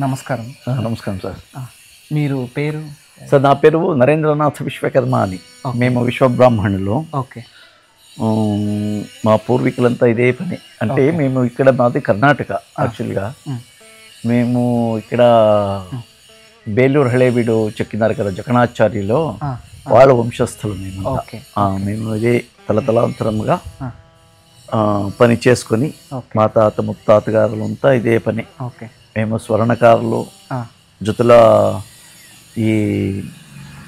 నమస్కారం. నమస్కారం సార్. మీరు పేరు? సార్ నా పేరు నరేంద్రనాథ్ విశ్వకర్మ అని. మేము విశ్వబ్రాహ్మణులు. ఓకే. మా పూర్వీకులంతా ఇదే పని. అంటే మేము ఇక్కడ మాది కర్ణాటక. యాక్చువల్గా మేము ఇక్కడ బేలూరు హళేబీడు చెక్కినారు కదా జకణాచార్యులో, వాళ్ళ వంశస్థులు మేము. మేము ఇదే తలతలాంతరముగా పని చేసుకొని మా తాత ముత్తాతగారులంతా ఇదే పని. మేము స్వర్ణకారులు, జుతుల ఈ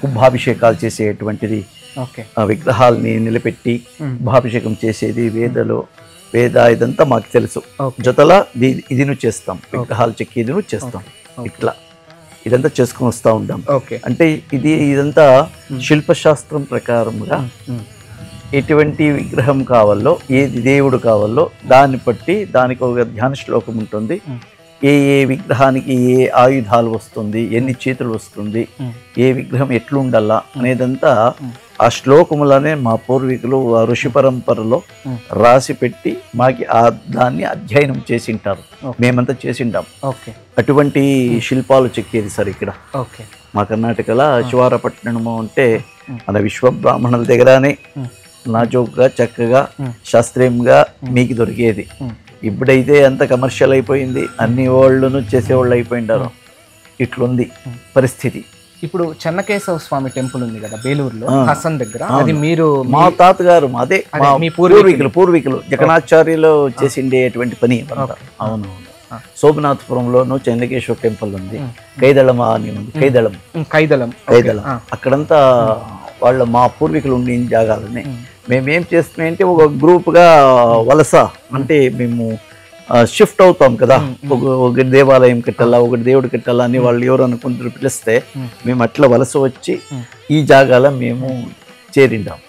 కుంభాభిషేకాలు చేసేటువంటిది, విగ్రహాలని నిలబెట్టి కుంభాభిషేకం చేసేది, వేద ఇదంతా మాకు తెలుసు. జతల ఇది చేస్తాం, విగ్రహాలు చెక్కి ఇది చేస్తాం. ఇట్లా ఇదంతా చేసుకుని వస్తూ ఉంటాం. అంటే ఇదంతా శిల్పశాస్త్రం ప్రకారముగా ఎటువంటి విగ్రహం కావాలో, ఏది దేవుడు కావాలో దాన్ని బట్టి దానికి ఒక ధ్యాన శ్లోకం ఉంటుంది. ఏ విగ్రహానికి ఏ ఆయుధాలు వస్తుంది, ఎన్ని చేతులు వస్తుంది, ఏ విగ్రహం ఎట్లుండాలా అనేదంతా ఆ శ్లోకములనే మా పూర్వీకులు ఋషి పరంపరలో రాసి పెట్టి మాకి దాన్ని అధ్యయనం చేసింటారు. మేమంతా చేసింటాం. అటువంటి శిల్పాలు చెక్కేది సార్ ఇక్కడ మా కర్ణాటకలో. శివారపట్నము అంటే మన విశ్వబ్రాహ్మణుల దగ్గరనే నాజోక్గా చక్కగా శాస్త్రీయంగా మీకు దొరికేది. ఇప్పుడైతే అంత కమర్షియల్ అయిపోయింది, అన్ని వాళ్ళను చేసేవాళ్ళు అయిపోయింటారు. ఇట్లుంది పరిస్థితి. ఇప్పుడు చెన్నకేశవ స్వామి టెంపుల్ ఉంది కదా బేలూరులో, హసన్ దగ్గర, అది మీరు మా తాతగారు అదే మీ పూర్వీకులు జగన్నాచార్యులు చేసిండేటువంటి పని. అవును. సోమనాథపురంలోనూ చెన్నకేశ్వర టెంపుల్ ఉంది, కైదళం అని ఉంది. కైదళం అక్కడంతా వాళ్ళ మా పూర్వీకులు ఉండే జాగాలని మేమేం చేస్తున్నాయంటే ఒక గ్రూప్గా వలస, అంటే మేము షిఫ్ట్ అవుతాం కదా. ఒకటి దేవాలయం కట్టాలా, ఒకటి దేవుడు కట్టాలా అని వాళ్ళు ఎవరు అనుకుంటారు పిలిస్తే మేము అట్లా వలస వచ్చి ఈ జాగాలో మేము చేరిండాం.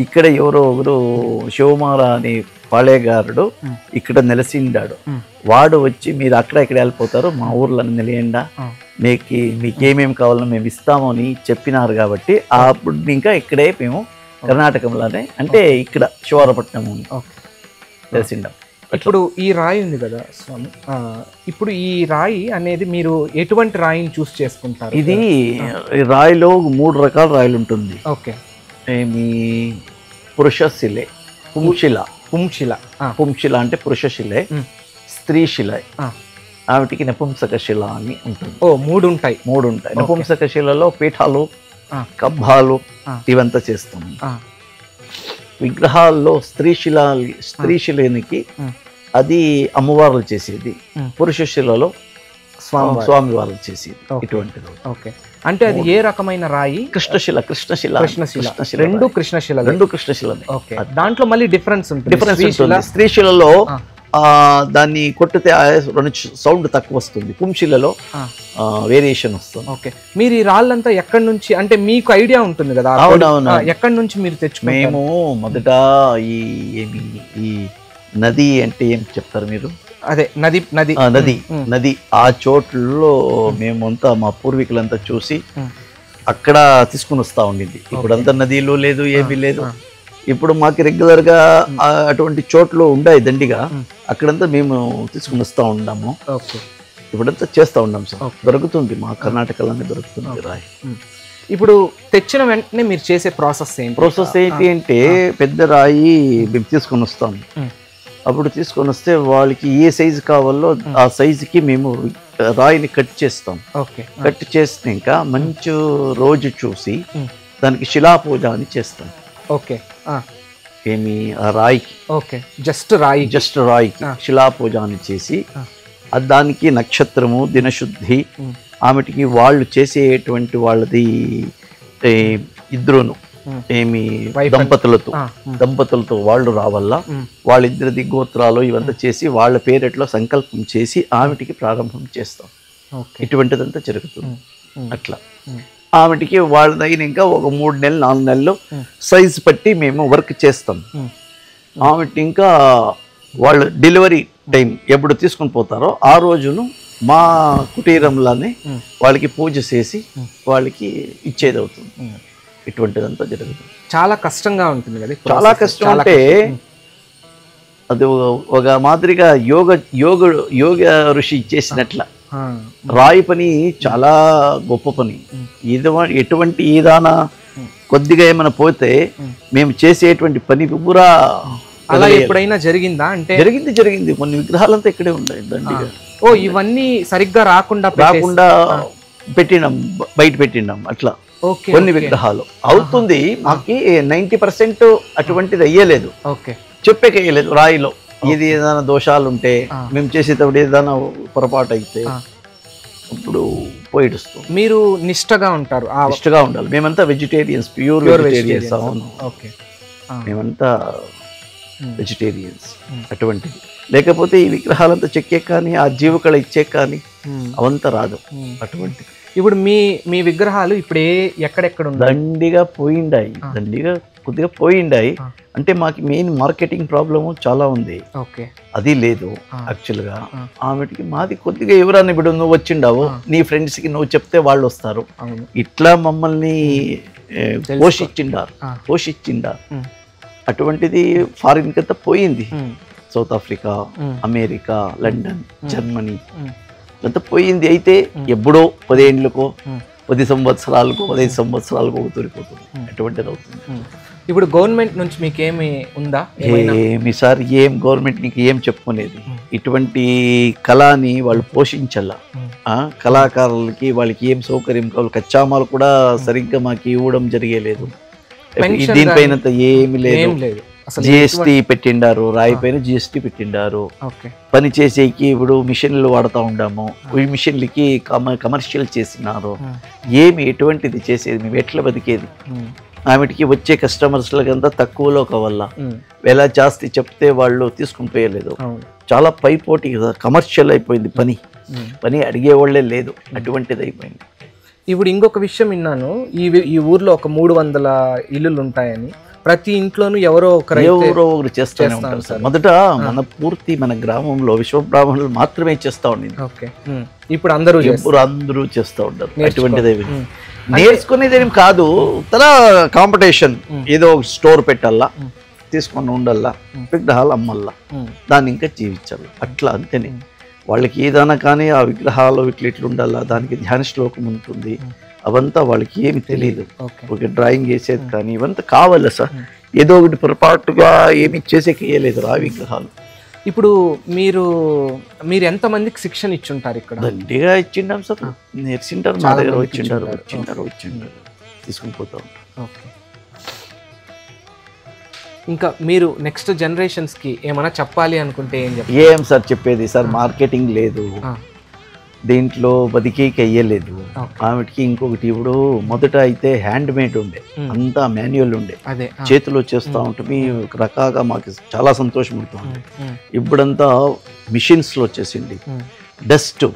ఇక్కడ ఎవరో ఒకరు శివమాల అని పాళేగారుడు ఇక్కడ నెలసిండాడు. వాడు వచ్చి మీరు అక్కడ ఇక్కడ వెళ్ళిపోతారు, మా ఊర్లో నిలయండా, మీకేమేమి కావాలో మేము ఇస్తాము అని చెప్పినారు. కాబట్టి అప్పుడు ఇంకా ఇక్కడే మేము కర్ణాటకలోనే, అంటే ఇక్కడ శివారపట్నం తెలిసిండాం. ఇప్పుడు ఈ రాయి ఉంది కదా స్వామి, ఇప్పుడు ఈ రాయి అనేది మీరు ఎటువంటి రాయిని చూస్ చేసుకుంటారు? ఇది రాయిలో 3 రకాల రాయిలు ఉంటుంది. ఏమి పురుషశిలే, పుంశిల అంటే పురుషశిలే, స్త్రీశిల, ఆవిటికి నపుంసక శిల అని ఉంటుంది. 3 ఉంటాయి. నపుంసక శిలలో పీఠాలు, కబ్బాలు ఇవంతా చేస్తాం. విగ్రహాల్లో స్త్రీశిలానికి అది అమ్మవార్లు చేసేది, పురుషశిలలో స్వామివార్లు చేసేది. ఇటువంటిది. అంటే అది ఏ రకమైన రాయి? కృష్ణశిల. రెండు కృష్ణశిల. దాంట్లో మళ్ళీ డిఫరెన్స్ ఉంటుంది. స్త్రీశిలలో దాన్ని కొట్టితే సౌండ్ తక్కువ వస్తుంది, పుంశిలలో వేరియేషన్ వస్తుంది. మీరు ఈ రాళ్ళంతా ఎక్కడి నుంచి, అంటే మీకు ఐడియా ఉంటుంది కదా, ఎక్కడి నుంచి మీరు తెచ్చుకున్నారు? మేము మొదట ఈ నది అంటే ఏం చెప్తారు మీరు? అదే నది ఆ చోట్లలో మేమంతా మా పూర్వీకులంతా చూసి అక్కడ తీసుకుని వస్తా ఉండింది. ఇప్పుడంతా నదిలో లేదు, ఏమీ లేదు. ఇప్పుడు మాకు రెగ్యులర్గా అటువంటి చోట్లు ఉన్నాయి దండిగా, అక్కడంతా మేము తీసుకుని వస్తూ ఉన్నాము. ఇప్పుడంతా చేస్తూ ఉన్నాం సార్. దొరుకుతుంది మా కర్ణాటకలోనే దొరుకుతుంది రాయి. ఇప్పుడు తెచ్చిన వెంటనే మీరు చేసే ప్రాసెస్ ఏంటి అంటే, పెద్ద రాయి మేము తీసుకొని వస్తాము. అప్పుడు తీసుకొని వస్తే వాళ్ళకి ఏ సైజు కావాలో ఆ సైజుకి మేము రాయిని కట్ చేస్తాం. కట్ చేసినాక మంచి రోజు చూసి దానికి శిలాపూజ అని చేస్తాం. ఏమి రాయికి జస్ట్ రాయికి శిలాపూజ అని చేసి దానికి నక్షత్రము, దినశుద్ధి, ఆమెటికి వాళ్ళు చేసేటువంటి వాళ్ళది ఇద్దరును ఏమి దంపతులతో వాళ్ళు రావాలా, వాళ్ళిద్దరిది గోత్రాలు ఇవంతా చేసి వాళ్ళ పేరెట్లో సంకల్పం చేసి ఆమెటికి ప్రారంభం చేస్తాం. ఇటువంటిదంతా జరుగుతుంది. అట్లా ఆమెటికి వాళ్ళదైన ఇంకా ఒక 3 నెలలు 4 నెలలు సైజ్ పట్టి మేము వర్క్ చేస్తాం. ఆమెటి ఇంకా వాళ్ళు డెలివరీ టైం ఎప్పుడు తీసుకొని పోతారో ఆ రోజును మా కుటీరంలోనే వాళ్ళకి పూజ చేసి వాళ్ళకి ఇచ్చేది అవుతుంది. ఇటువంటిదంతా జరుగుతుంది. చాలా కష్టంగా ఉంటుంది కదా? చాలా కష్టం. అంటే అది ఒక మాదిరిగా యోగ ఋషి చేసినట్ల రాయి పని చాలా గొప్ప పని. ఎటువంటి ఏదైనా కొద్దిగా ఏమైనా పోతే మేము చేసేటువంటి పని పూరా అలా ఎప్పుడైనా జరిగిందా? అంటే జరిగింది కొన్ని విగ్రహాలంతా ఇక్కడే ఉన్నాయి దండిగా. ఇవన్నీ సరిగ్గా రాకుండా పెట్టినాం, బయట పెట్టినాం అట్లా కొన్ని విగ్రహాలు. అవుతుంది మాకి 90% అటువంటిది అయ్యలేదు, చెప్పేకేయలేదు. రాయిలో ఇది ఏదైనా దోషాలు ఉంటే మేము చేసేటప్పుడు ఏదైనా పొరపాటు అయితే అప్పుడు పోయిడుస్తాం. మీరు నిష్టగా ఉంటారు? నిష్టగా ఉండాలి. మేమంతా వెజిటేరియన్స్, ప్యూర్ వెజిటేరియన్స్. అవును, మేమంతా వెజిటేరియన్స్. అటువంటిది లేకపోతే ఈ విగ్రహాలంతా చెక్కే కానీ ఆ జీవకళ ఇచ్చే కానీ అవంతా రాదు. అటువంటి ఇప్పుడు మీ విగ్రహాలు ఇప్పుడు ఎక్కడెక్కడ దండిగా పోయిండాయి, దండిగా కొద్దిగా పోయిండాయి. అంటే మాకు మెయిన్ మార్కెటింగ్ ప్రాబ్లము చాలా ఉంది, అది లేదు యాక్చువల్గా. ఆమెకి మాది కొద్దిగా ఎవరన్నా ఇప్పుడు నువ్వు వచ్చిండావు, నీ ఫ్రెండ్స్కి నువ్వు చెప్తే వాళ్ళు వస్తారు, ఇట్లా మమ్మల్ని పోషించిండారు. అటువంటిది ఫారిన్ కంతా పోయింది. South Africa, America, London, Germany అంతా పోయింది. అయితే ఎప్పుడో 10 ఏళ్ళకో 10 సంవత్సరాలకు 15 సంవత్సరాలకు తోలిపోతుంది. అటువంటిది అవుతుంది. ఇప్పుడు గవర్నమెంట్ నుంచి మీకేమి ఉందా? ఏమి సార్, ఏం గవర్నమెంట్ నీకు ఏం చెప్పుకునేది? ఇటువంటి కళని వాళ్ళు పోషించాల. కళాకారులకి వాళ్ళకి ఏం సౌకర్యం కావాలి, కచ్చామాలు కూడా సరిగ్గా మాకు ఇవ్వడం జరిగేలేదు. దీనిపైన ఏమి లేదు. జిఎస్టీ పెట్టిండారు, రాయి పైన జిఎస్టీ పెట్టిండారు. పని చేసేకి ఇప్పుడు మిషన్లు వాడుతూ ఉండాము, ఈ మిషన్లకి కమర్షియల్ చేసినారు. ఏమి ఎటువంటిది చేసేది? మేము ఎట్లా బతికేది? ఆమెటికి వచ్చే కస్టమర్స్లకంతా తక్కువలో కావాలా, ఎలా జాస్తి చెప్తే వాళ్ళు తీసుకుని పోయలేదు. చాలా పైపోటీ కదా, కమర్షియల్ అయిపోయింది పని అడిగేవాళ్లే లేదు. అటువంటిది అయిపోయింది. ఇప్పుడు ఇంకొక విషయం విన్నాను, ఈ ఊర్లో ఒక 300 ఇల్లులు ఉంటాయని, ప్రతి ఇంట్లోనూ ఎవరో ఒకరు చేస్తూనే ఉంటారు సార్. మొదట మన గ్రామంలో విశ్వబ్రాహ్మణులు మాత్రమే చేస్తూ ఉండింది. ఇప్పుడు అందరూ చేస్తూ ఉంటారు. అటువంటిదే నేర్చుకునేదేం కాదు, తన కాంపిటీషన్. ఏదో ఒక స్టోర్ పెట్టాలా, తీసుకొని ఉండల్లా, విగ్రహాలు అమ్మల్లా, దాన్ని ఇంకా జీవించాలి. అట్లా అంతేనే. వాళ్ళకి ఏదైనా కానీ ఆ విగ్రహాలు ఇట్లా ఉండాలా, దానికి ధ్యాన శ్లోకం ఉంటుంది, అవంతా వాళ్ళకి ఏమి తెలియదు. ఒక డ్రాయింగ్ వేసేది కానీ ఇవంతా కావాలా సార్. ఏదో ఒకటి పొరపాటుగా ఏమి చేసేకేయలేదు ఆ విగ్రహాలు. ఇప్పుడు మీరు ఎంతమందికి శిక్షణ ఇచ్చుంటారు ఇక్కడ? దండిగా ఇచ్చిండాం సార్, నేర్చింటారు, మా దగ్గర వచ్చింటారు తీసుకుని పోతూ ఉంటారు. ఇంకా మీరు నెక్స్ట్ జనరేషన్స్కి ఏమైనా చెప్పాలి అనుకుంటే ఏం సార్ చెప్పేది సార్? మార్కెటింగ్ లేదు దీంట్లో, బతికేకి అయ్యలేదు. ఆమెకి ఇంకొకటి, ఇప్పుడు మొదట అయితే హ్యాండ్ మేడ్ ఉండే, అంతా మాన్యువల్ ఉండే, చేతిలో చేస్తూ ఉంటుంది. రకాగా మాకు చాలా సంతోషం ఉంటుంది. ఇప్పుడంతా మిషన్స్లో వచ్చేసింది. డస్ట్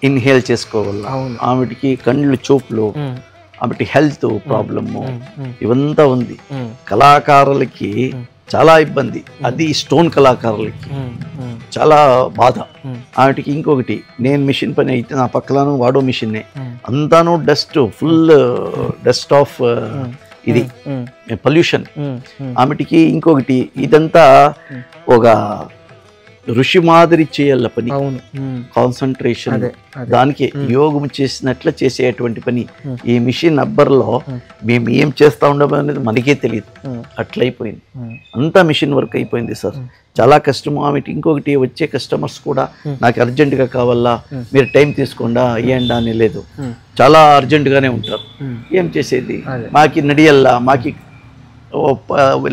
ఇన్హేల్ చేసుకోవాల, ఆమెకి కళ్ళు చూపులు, ఆమెకి హెల్త్ ప్రాబ్లము ఇవంతా ఉంది. కళాకారులకి చాలా ఇబ్బంది, అది స్టోన్ కళాకారులకి చాలా బాధ. ఆమెకి ఇంకొకటి, నేను మిషన్ పని అయితే నా పక్కలను వాడో మిషన్నే, అంతాను డస్ట్, ఫుల్ డస్ట్ ఆఫ్ ఇది పొల్యూషన్. ఆమెకి ఇంకొకటి, ఇదంతా ఒక ఋషి మాదిరి చేయాల పని, కాన్సన్ట్రేషన్, దానికి యోగం చేసినట్ల చేసేటువంటి పని. ఈ మిషన్ అబ్బర్లో మేము ఏం చేస్తా ఉండము అనేది మనకే తెలియదు, అట్లయిపోయింది. అంతా మిషన్ వర్క్ అయిపోయింది సార్, చాలా కష్టము. ఆమెకి ఇంకొకటి, వచ్చే కస్టమర్స్ కూడా నాకు అర్జెంటుగా కావాలా, మీరు టైం తీసుకోండా ఇవ్వండి అని లేదు, చాలా అర్జెంటుగానే ఉంటారు. ఏం చేసేది? మాకి నడియల్లా, మాకి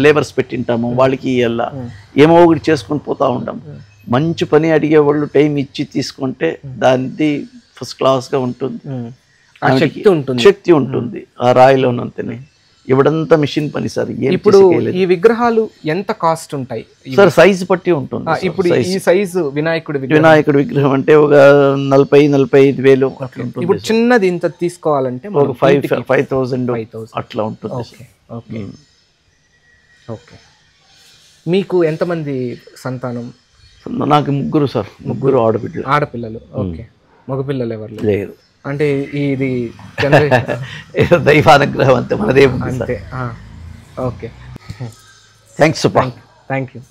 లేబర్స్ పెట్టింటాము, వాళ్ళకి ఇవ్వాలా, ఏమో ఒకటి చేసుకొని పోతా ఉంటాం. మంచి పని అడిగే వాళ్ళు టైం ఇచ్చి తీసుకుంటే దాన్ని ఫస్ట్ క్లాస్గా ఉంటుంది, శక్తి ఉంటుంది ఆ రాయిలోనంతనే. ఇవిడంతా మిషన్ పని సార్. ఇప్పుడు ఈ విగ్రహాలు ఎంత కాస్ట్ ఉంటాయి సార్? సైజు బట్టి ఉంటుంది. ఇప్పుడు ఈ సైజు వినాయకుడి విగ్రహం అంటే ఒక 40-45 వేలు అట్లా ఉంటుంది. ఇప్పుడు చిన్నది ఇంత తీసుకోవాలంటే ఒక 5,000 అట్లా ఉంటుంది. ఓకే. మీకు ఎంతమంది సంతానం? నాకు 3 సార్, 3 ఆడపిల్లలు. ఓకే. మగపిల్లలు ఎవరు లేరు. అంటే ఇది దైవానుగ్రహం అంతే, మనదేం అంతే. Okay, thanks. Thank you.